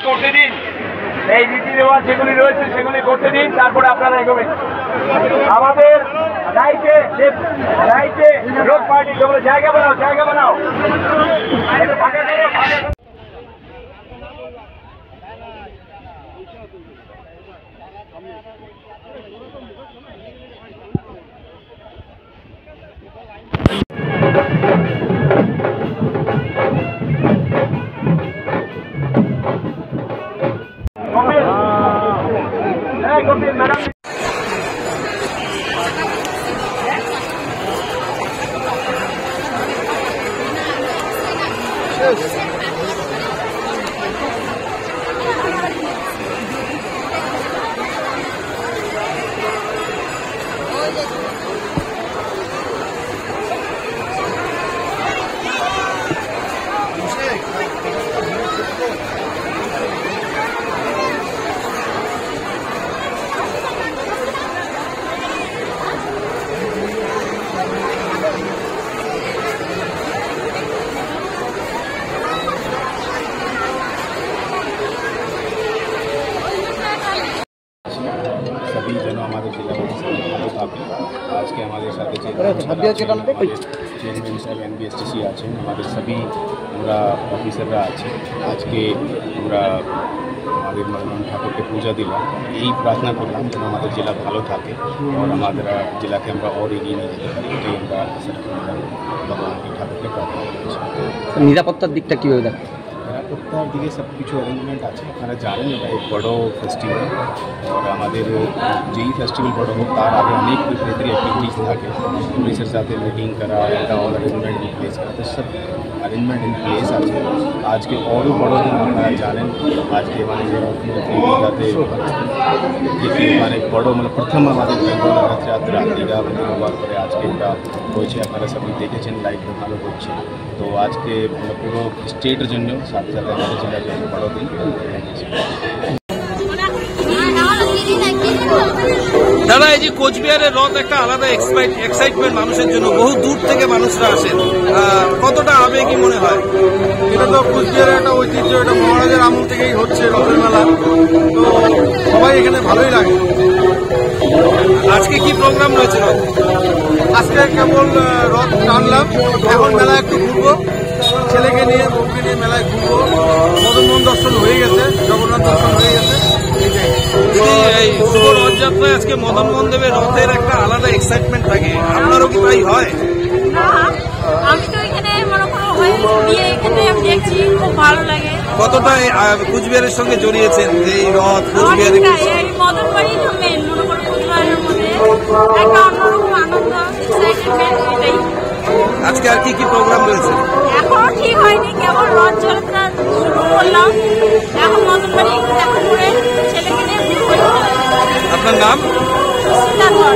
করতে দিন, এই নীতি রেওয়াজ যেগুলি রয়েছে সেগুলি করতে দিন, তারপরে আপনারা এগোবেন। আমাদের রাইটে রোড পার্টি যেগুলো জায়গা বানাও ম্যাডাম। सभी जनों हमारे जिला में आज के हमारे साथ चेयरमैन साहब NBSTC आছেন, আমাদের সবই আমরা অফিসাররা আছি। আজকে আমরা আমাদের মদন ঠাকুরকে পূজা দিলাম, এই প্রার্থনা করলাম যেন আমাদের জেলা ভালো থাকে আর আমাদের জেলাকে আমরা আর এগিয়ে নিয়ে যেতে পারি। এটাই আমরা ভগবান ঠাকুরকে প্রার্থনা করছি। নিরাপত্তার দিকটা কীভাবে দেখেন? নিরাপত্তার দিকে সব কিছু অ্যারেঞ্জমেন্ট আছে। আপনারা জানেন এটা এক বড় ফেস্টিভ্যাল, আর আমাদের যেই ফেস্টিভ্যাল বড় হোক তার আগে অনেক প্রিপারেটরি অ্যাক্টিভিটিস থাকে। পুলিশের সাথে মিটিং করা, একটা অল অ্যারেঞ্জমেন্ট ইন প্লেস করা, তো সব অ্যারেঞ্জমেন্ট ইন প্লেস আছে। আজকে আরও বড় দিন আপনারা জানেন, আজকে মানে দীঘাতে মানে বড় মানে প্রথম আমাদের বেঙ্গল রথযাত্রা দীঘা হওয়ার পরে আজকে এটা হয়েছে। আপনারা সবাই দেখেছেন, লাইভটা ভালো হচ্ছে। তো আজকে পুরো স্টেটের জন্য সাথে সাথে আমাদের জেলার জন্য বড় দিন। দাদা, এই যে কোচবিহারের রথ একটা আলাদা এক্সাইটমেন্ট মানুষের জন্য, বহু দূর থেকে মানুষরা আসেন, কতটা আবেগী মনে হয়? এটা তো কোচবিহারের একটা ঐতিহ্য, এটা মহারাজের আমল থেকেই হচ্ছে রথের মেলা, তো সবাই এখানে ভালোই লাগে। আজকে কি প্রোগ্রাম রয়েছে? আজকে কেবল রথ টানলাম, এখন মেলা একটু ঘুরবো, ছেলেকে নিয়ে বউকে নিয়ে মেলায় ঘুরবো। মদন মোহন দর্শন হয়ে গেছে, জগন্নাথ দর্শন হয়ে গেছে। এই শুভ রথযাত্রায় আজকে মদন মোহন দেবের রথের একটা আলাদা এক্সাইটমেন্ট থাকে, আপনারও কি তাই হয়? আমি তো এখানে মনে করো বিয়ে এখানে আমি দেখছি, খুব ভালো লাগে। কতটা কুচবিহারের সঙ্গে জড়িয়েছেন এই রথ কুচবিহারে? মদন বাড়ি তো মেন, মনে করো কুচবিহারের মধ্যে একটা অন্যরকম আনন্দ, এক্সাইটমেন্ট এটাই। আজকে আর কি কি প্রোগ্রাম রয়েছে? এখনো ঠিক হয়নি, কেবল রথযাত্রা শুরু করলাম, এখন মদন বাড়ি দেখা করে ছেলেকে নিয়ে ঘুরবো। আপনার নাম? সুস্মিতা ধর।